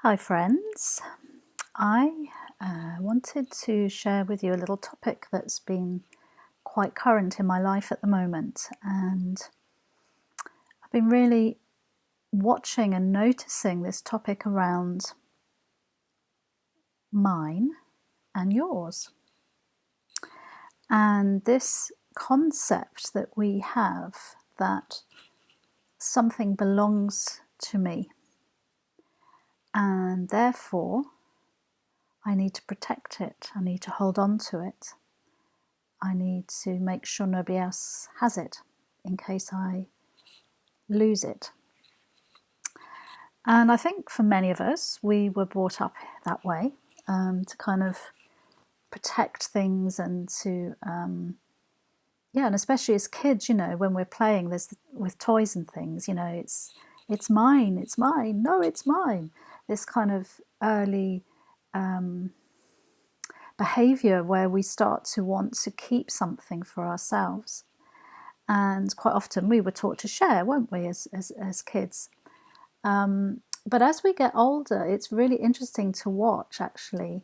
Hi friends, I wanted to share with you a little topic that's been quite current in my life at the moment, and I've been really watching and noticing this topic around mine and yours, and this concept that we have that something belongs to me and therefore I need to protect it, I need to hold on to it. I need to make sure nobody else has it in case I lose it. And I think for many of us, we were brought up that way, to kind of protect things and to, and especially as kids, when we're playing this with toys and things, it's mine, no, it's mine. This kind of early behavior where we start to want to keep something for ourselves. And quite often we were taught to share, weren't we, as kids? But as we get older, it's really interesting to watch, actually,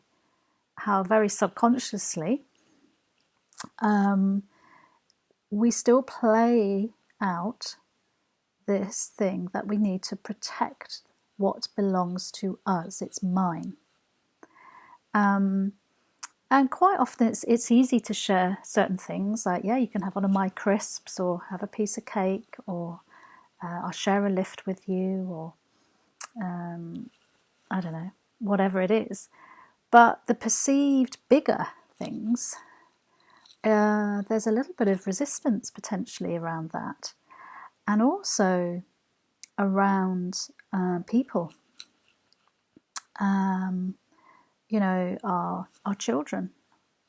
how very subconsciously we still play out this thing that we need to protect what belongs to us. It's mine. And quite often it's easy to share certain things, like, you can have one of my crisps or have a piece of cake, or I'll share a lift with you, or I don't know, whatever it is. But the perceived bigger things, there's a little bit of resistance potentially around that. And also around people, our children,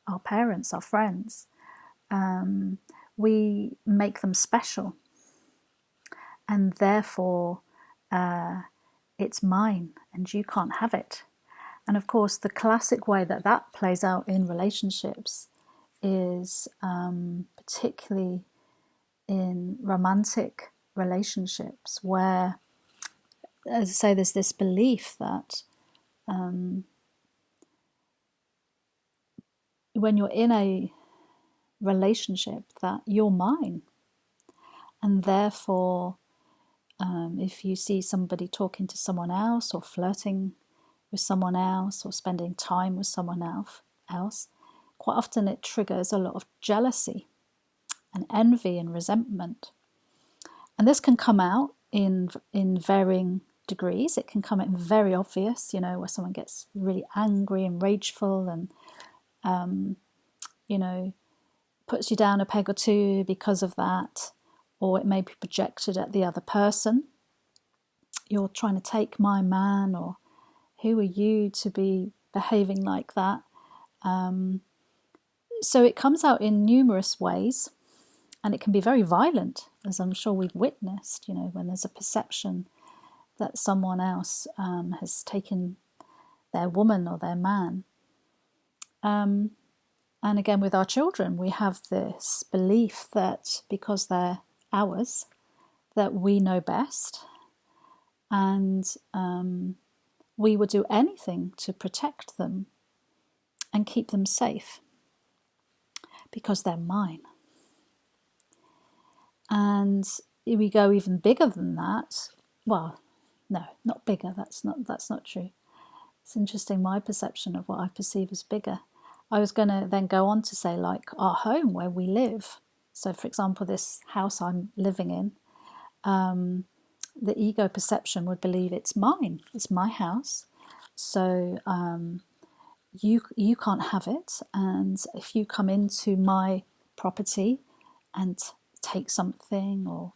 our parents, our friends. We make them special, and therefore it's mine and you can't have it. And of course, the classic way that plays out in relationships is particularly in romantic relationships, where, as I say, there's this belief that when you're in a relationship, that you're mine, and therefore if you see somebody talking to someone else, or flirting with someone else, or spending time with someone else, quite often it triggers a lot of jealousy and envy and resentment. And this can come out in varying degrees. It can come out very obvious, where someone gets really angry and rageful and puts you down a peg or two because of that, or it may be projected at the other person. You're trying to take my man, or who are you to be behaving like that? So it comes out in numerous ways, and it can be very violent, as I'm sure we've witnessed, when there's a perception that someone else has taken their woman or their man. And again, with our children, we have this belief that because they're ours, that we know best, and we would do anything to protect them and keep them safe because they're mine. And we go even bigger than that. Well, no, not bigger. That's not true. It's interesting, my perception of what I perceive as bigger. I was going to then go on to say, like, our home where we live. So, for example, this house I'm living in, the ego perception would believe it's mine. It's my house. So you can't have it. And if you come into my property and take something or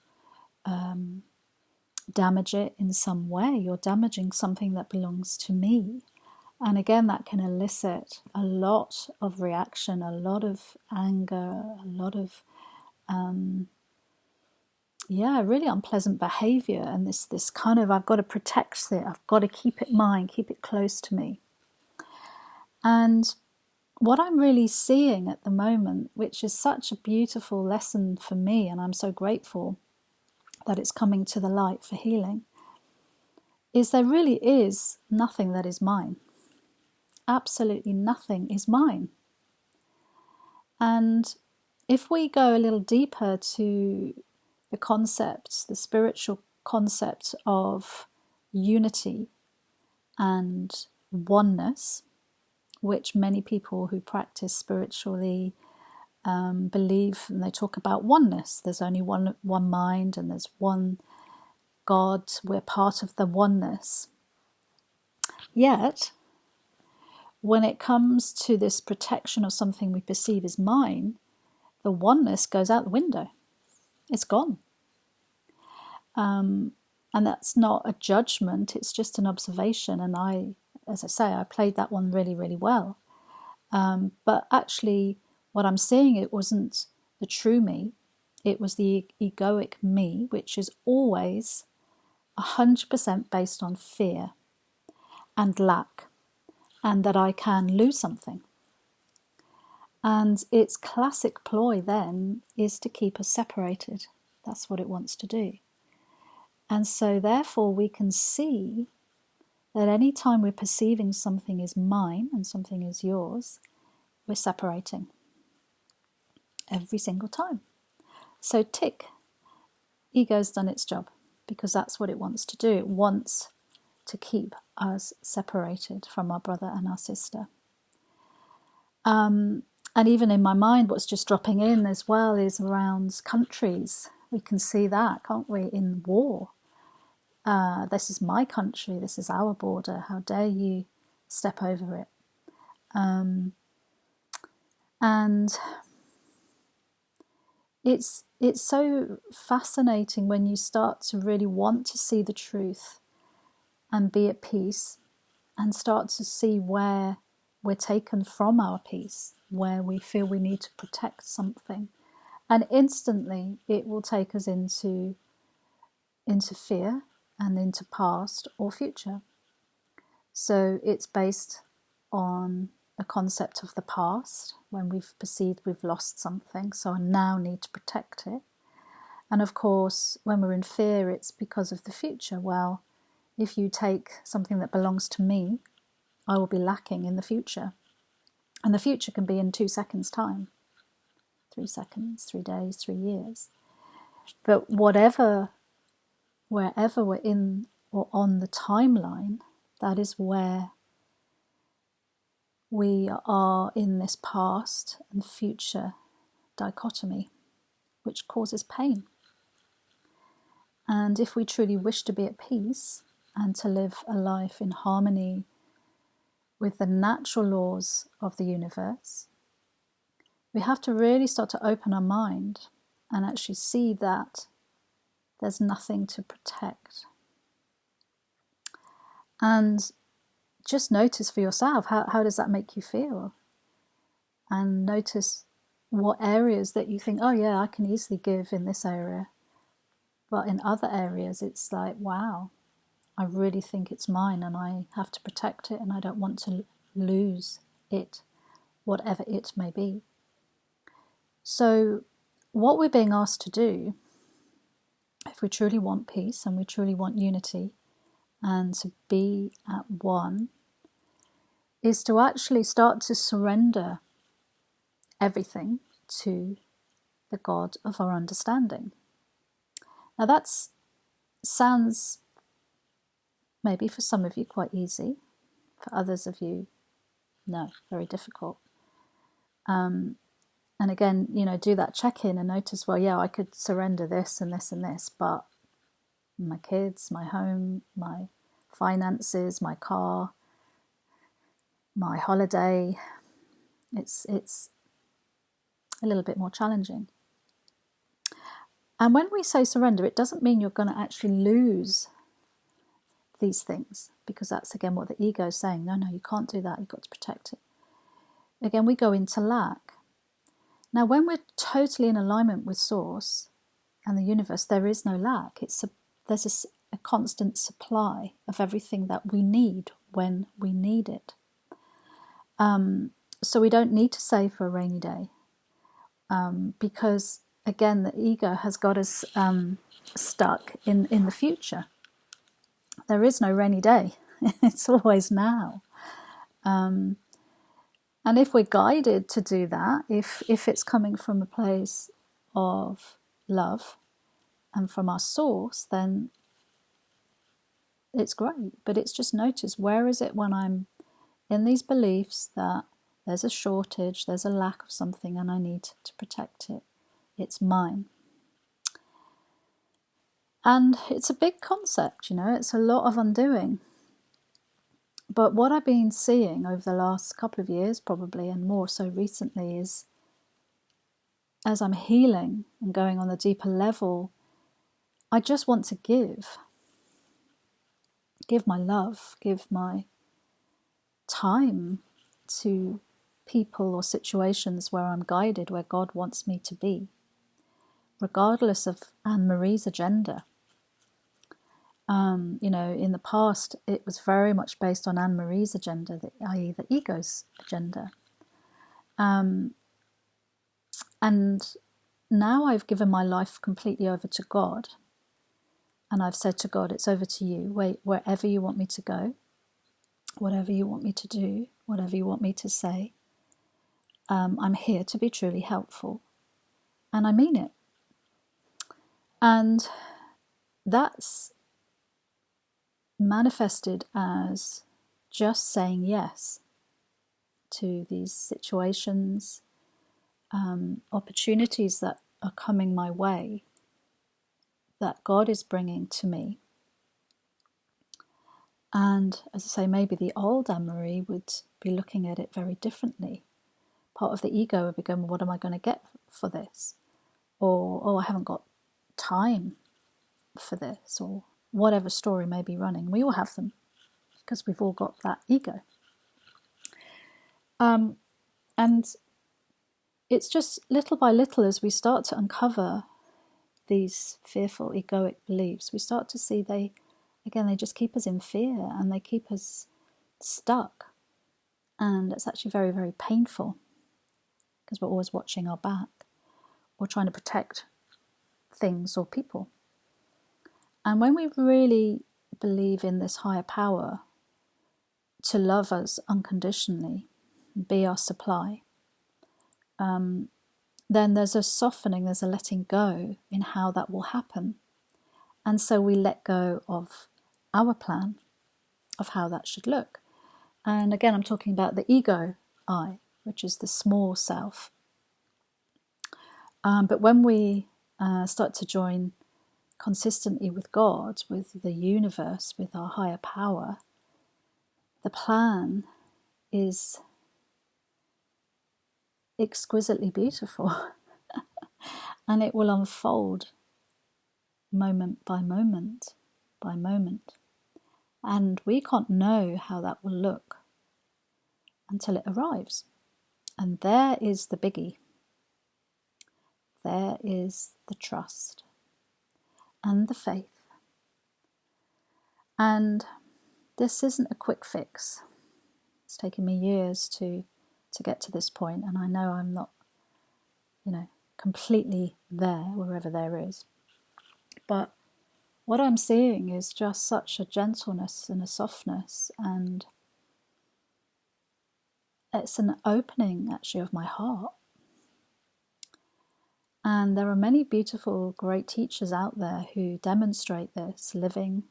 damage it in some way, you're damaging something that belongs to me. And again, that can elicit a lot of reaction, a lot of anger, a lot of, really unpleasant behavior. And this kind of, I've got to protect it, I've got to keep it mine, keep it close to me. And what I'm really seeing at the moment, which is such a beautiful lesson for me, and I'm so grateful that it's coming to the light for healing, is there really is nothing that is mine. Absolutely nothing is mine. And if we go a little deeper to the concepts, the spiritual concept of unity and oneness, which many people who practice spiritually believe, and they talk about oneness. There's only one mind, and there's one God. We're part of the oneness. Yet, when it comes to this protection of something we perceive as mine, the oneness goes out the window. It's gone. And that's not a judgment, it's just an observation. And I, as I say, I played that one really, really well. But actually, what I'm seeing, it wasn't the true me, it was the egoic me, which is always 100% based on fear and lack, and that I can lose something. And its classic ploy then is to keep us separated. That's what it wants to do. And so therefore we can see that any time we're perceiving something is mine and something is yours, we're separating. Every single time. So tick, ego's done its job, because that's what it wants to do. It wants to keep us separated from our brother and our sister. And even in my mind, what's just dropping in as well is around countries. We can see that, can't we, in war. This is my country, this is our border, how dare you step over it. And it's so fascinating when you start to really want to see the truth and be at peace, and start to see where we're taken from our peace, where we feel we need to protect something. And instantly it will take us into fear and into past or future. So it's based on a concept of the past, when we've perceived we've lost something, so I now need to protect it. And of course, when we're in fear, it's because of the future. Well, if you take something that belongs to me, I will be lacking in the future. And the future can be in 2 seconds' time, 3 seconds, 3 days, 3 years. But wherever we're in or on the timeline, that is where we are in this past and future dichotomy, which causes pain. And if we truly wish to be at peace and to live a life in harmony with the natural laws of the universe, we have to really start to open our mind and actually see that there's nothing to protect. And just notice for yourself, how does that make you feel? And notice what areas that you think, oh yeah, I can easily give in this area. But in other areas, it's like, wow, I really think it's mine and I have to protect it and I don't want to lose it, whatever it may be. So what we're being asked to do, if we truly want peace and we truly want unity and to be at one, is to actually start to surrender everything to the God of our understanding. Now that sounds maybe for some of you quite easy, for others of you, no, very difficult. And again, do that check-in and notice, well, yeah, I could surrender this and this and this, but my kids, my home, my finances, my car, my holiday, it's a little bit more challenging. And when we say surrender, it doesn't mean you're going to actually lose these things, because that's again what the ego is saying. No, you can't do that. You've got to protect it. Again, we go into lack. Now, when we're totally in alignment with Source and the universe, there is no lack. There's a constant supply of everything that we need when we need it. So we don't need to save for a rainy day, because again, the ego has got us stuck in the future. There is no rainy day. It's always now. And if we're guided to do that, if it's coming from a place of love and from our source, then it's great. But it's just notice, where is it when I'm in these beliefs that there's a shortage, there's a lack of something, and I need to protect it. It's mine. And it's a big concept, it's a lot of undoing. But what I've been seeing over the last couple of years, probably, and more so recently, is as I'm healing and going on a deeper level, I just want to give my love, give my time to people or situations where I'm guided, where God wants me to be, regardless of Anne-Marie's agenda. In the past, it was very much based on Anne-Marie's agenda, i.e. the ego's agenda. And now I've given my life completely over to God. And I've said to God, it's over to you. Wherever you want me to go, whatever you want me to do, whatever you want me to say, I'm here to be truly helpful. And I mean it. And that's manifested as just saying yes to these situations, opportunities that are coming my way, that God is bringing to me. And as I say, maybe the old Anne-Marie would be looking at it very differently. Part of the ego would be going, well, what am I going to get for this? Or, oh, I haven't got time for this, or whatever story may be running. We all have them because we've all got that ego. And it's just little by little, as we start to uncover these fearful egoic beliefs, we start to see they just keep us in fear and they keep us stuck. And it's actually very, very painful because we're always watching our back or trying to protect things or people. And when we really believe in this higher power to love us unconditionally, be our supply, then there's a softening, there's a letting go in how that will happen. And so we let go of our plan of how that should look. And again, I'm talking about the ego I, which is the small self. But when we start to join consistently with God, with the universe, with our higher power, the plan is exquisitely beautiful. And it will unfold moment by moment by moment. And we can't know how that will look until it arrives. And there is the biggie. There is the trust and the faith. And this isn't a quick fix. It's taken me years to get to this point, and I know I'm not, completely there, wherever there is. But what I'm seeing is just such a gentleness and a softness, and it's an opening actually of my heart. And there are many beautiful, great teachers out there who demonstrate this, living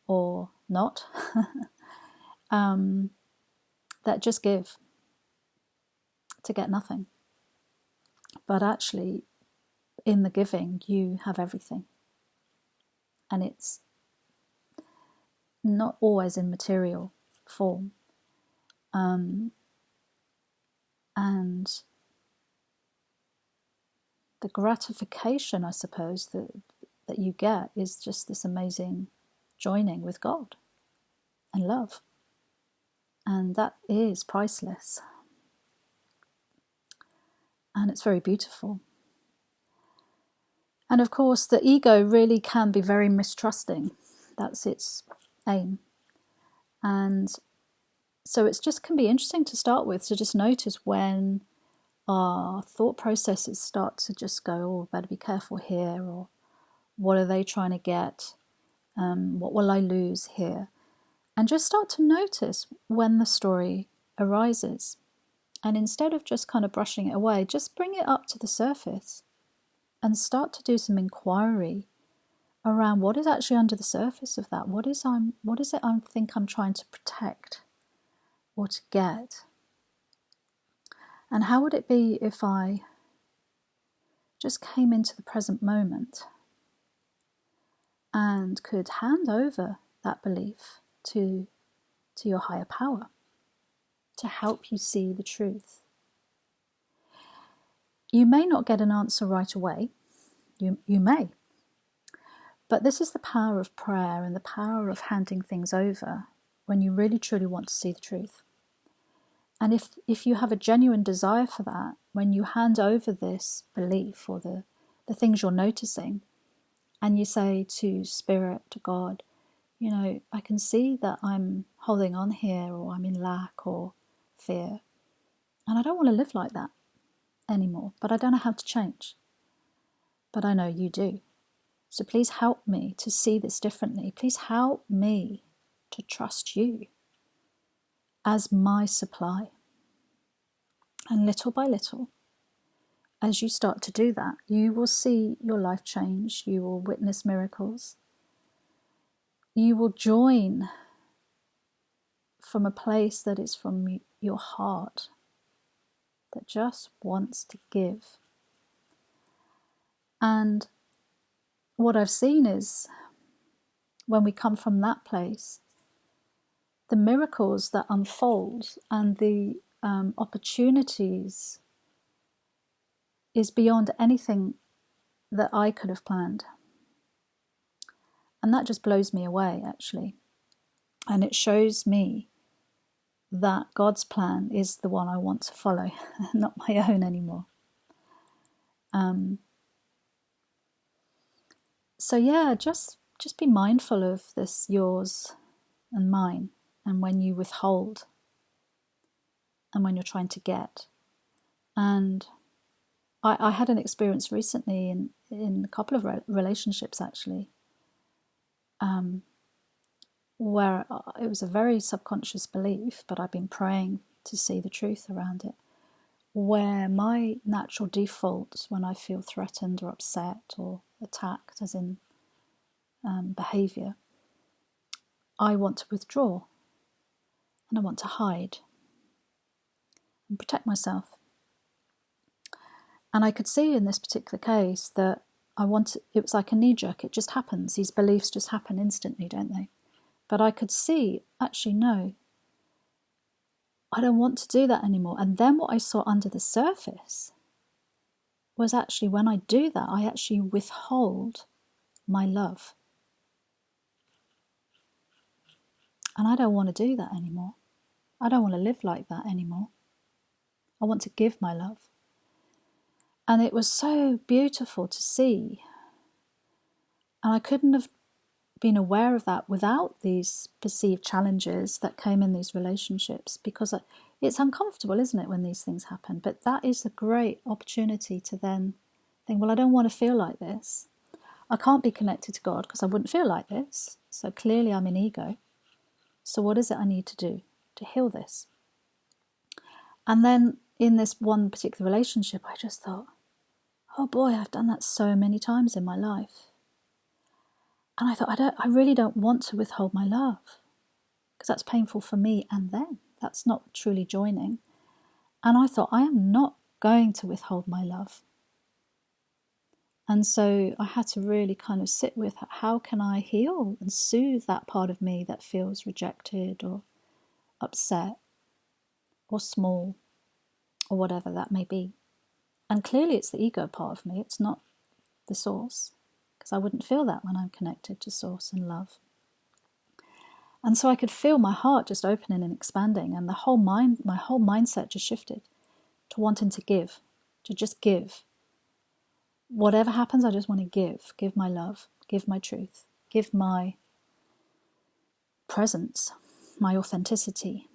or not, that just give to get nothing. But actually, in the giving, you have everything. And it's not always in material form. And the gratification, I suppose, that you get is just this amazing joining with God and love. And that is priceless. And it's very beautiful. And of course, the ego really can be very mistrusting. That's its aim. And so it just can be interesting to start with, to just notice when our thought processes start to just go, oh, better be careful here, or what are they trying to get? What will I lose here? And just start to notice when the story arises. And instead of just kind of brushing it away, just bring it up to the surface and start to do some inquiry around what is actually under the surface of that. What is it I think I'm trying to protect or to get? And how would it be if I just came into the present moment and could hand over that belief to your higher power to help you see the truth? You may not get an answer right away. You may. But this is the power of prayer and the power of handing things over when you really truly want to see the truth. And if you have a genuine desire for that, when you hand over this belief or the things you're noticing, and you say to Spirit, to God, I can see that I'm holding on here, or I'm in lack or fear, and I don't want to live like that anymore, but I don't know how to change. But I know you do. So please help me to see this differently. Please help me to trust you as my supply. And little by little, as you start to do that, you will see your life change. You will witness miracles. You will join from a place that is from your heart, that just wants to give. And what I've seen is, when we come from that place, the miracles that unfold and the opportunities is beyond anything that I could have planned. And that just blows me away, actually. And it shows me that God's plan is the one I want to follow, not my own anymore. So yeah, just be mindful of this, yours and mine, and when you withhold and when you're trying to get. And I had an experience recently in a couple of relationships, actually, where it was a very subconscious belief, but I've been praying to see the truth around it, where my natural default when I feel threatened or upset or attacked, as in behaviour, I want to withdraw and I want to hide and protect myself. And I could see in this particular case that it was like a knee-jerk. It just happens. These beliefs just happen instantly, don't they? But I could see, actually, no, I don't want to do that anymore. And then what I saw under the surface was, actually, when I do that, I actually withhold my love. And I don't want to do that anymore. I don't want to live like that anymore. I want to give my love. And it was so beautiful to see. And I couldn't have been aware of that without these perceived challenges that came in these relationships, because it's uncomfortable, isn't it, when these things happen? But that is a great opportunity to then think, well, I don't want to feel like this. I can't be connected to God because I wouldn't feel like this. So clearly I'm in ego. So what is it I need to do to heal this? And then in this one particular relationship, I just thought, oh boy, I've done that so many times in my life. And I thought, I really don't want to withhold my love, because that's painful for me and them. That's not truly joining. And I thought, I am not going to withhold my love. And so I had to really kind of sit with, how can I heal and soothe that part of me that feels rejected or upset or small or whatever that may be. And clearly it's the ego part of me. It's not the source, because I wouldn't feel that when I'm connected to source and love. And so I could feel my heart just opening and expanding, and my whole mindset just shifted to wanting to give, to just give. Whatever happens, I just want to give my love, give my truth, give my presence, my authenticity.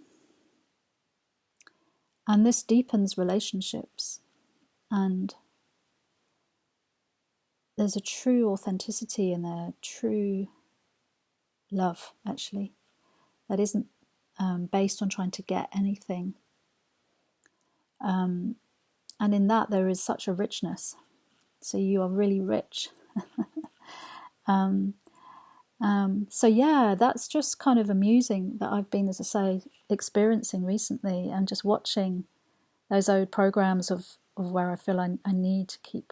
And this deepens relationships, and there's a true authenticity and a true love, actually, that isn't based on trying to get anything. And in that there is such a richness. So you are really rich. So yeah, that's just kind of amusing that I've been, as I say, experiencing recently, and just watching those old programs of where I feel I need to keep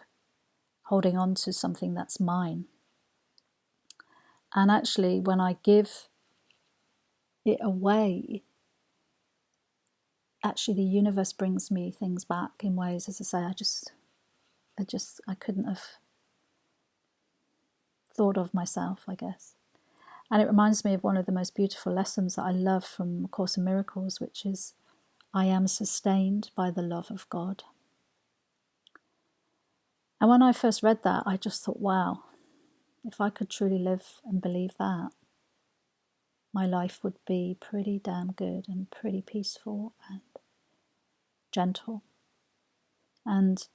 holding on to something that's mine. And actually, when I give it away, actually the universe brings me things back in ways, as I say, I couldn't have thought of myself, I guess. And it reminds me of one of the most beautiful lessons that I love from A Course in Miracles, which is, I am sustained by the love of God. And when I first read that, I just thought, wow, if I could truly live and believe that, my life would be pretty damn good and pretty peaceful and gentle. And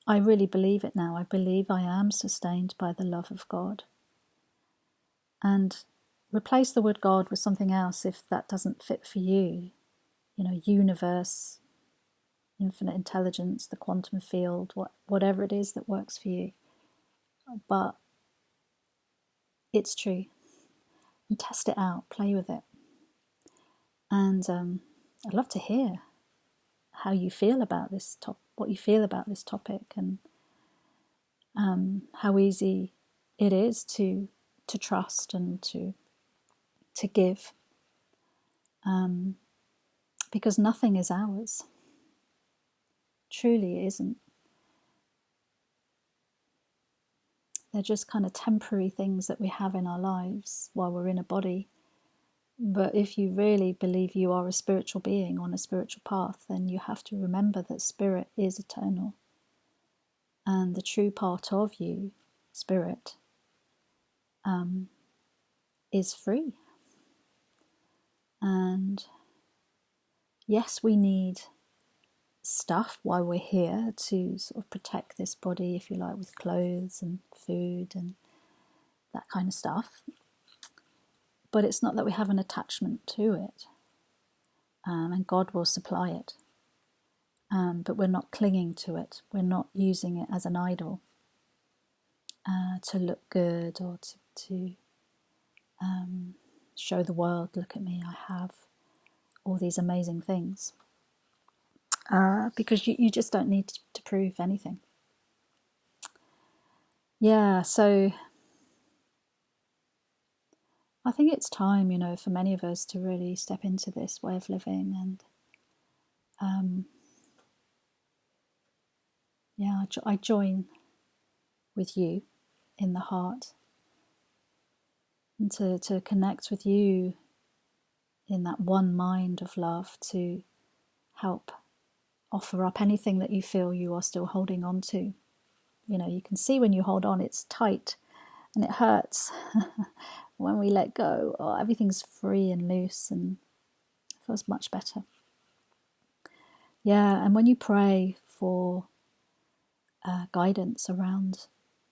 I really believe it now. I believe I am sustained by the love of God. And replace the word God with something else if that doesn't fit for you. You know, universe, infinite intelligence, the quantum field, whatever it is that works for you. But it's true. And test it out, play with it. And I'd love to hear how you feel about this what you feel about this topic, and how easy it is to trust and to give, because nothing is ours. Truly, it isn't. They're just kind of temporary things that we have in our lives while we're in a body. But if you really believe you are a spiritual being on a spiritual path, then you have to remember that spirit is eternal. And the true part of you, spirit, is free. And yes, we need stuff while we're here to sort of protect this body, if you like, with clothes and food and that kind of stuff. But it's not that we have an attachment to it, and God will supply it. But we're not clinging to it. We're not using it as an idol to look good or to show the world, look at me, I have all these amazing things. Because you just don't need to prove anything. Yeah, so I think it's time, for many of us to really step into this way of living, and I join with you in the heart, and to connect with you in that one mind of love, to help offer up anything that you feel you are still holding on to. You can see when you hold on, it's tight and it hurts. When we let go, everything's free and loose and it feels much better. Yeah, and when you pray for guidance around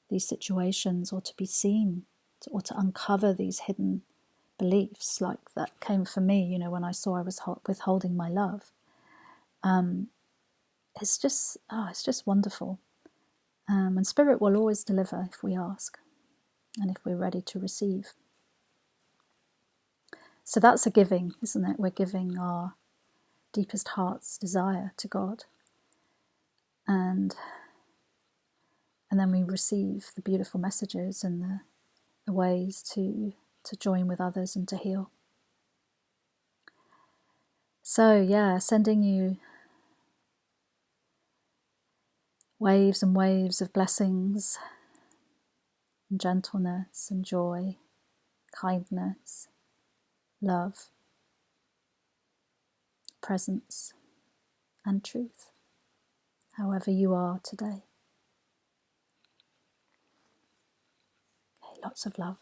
these situations, or to be seen, or to uncover these hidden beliefs, like that came for me, when I saw I was withholding my love. It's just wonderful. And Spirit will always deliver if we ask, and if we're ready to receive. So that's a giving, isn't it? We're giving our deepest heart's desire to God. And then we receive the beautiful messages and the ways to join with others and to heal. So yeah, sending you waves and waves of blessings and gentleness and joy, kindness, love, presence and truth, however you are today. Okay, lots of love.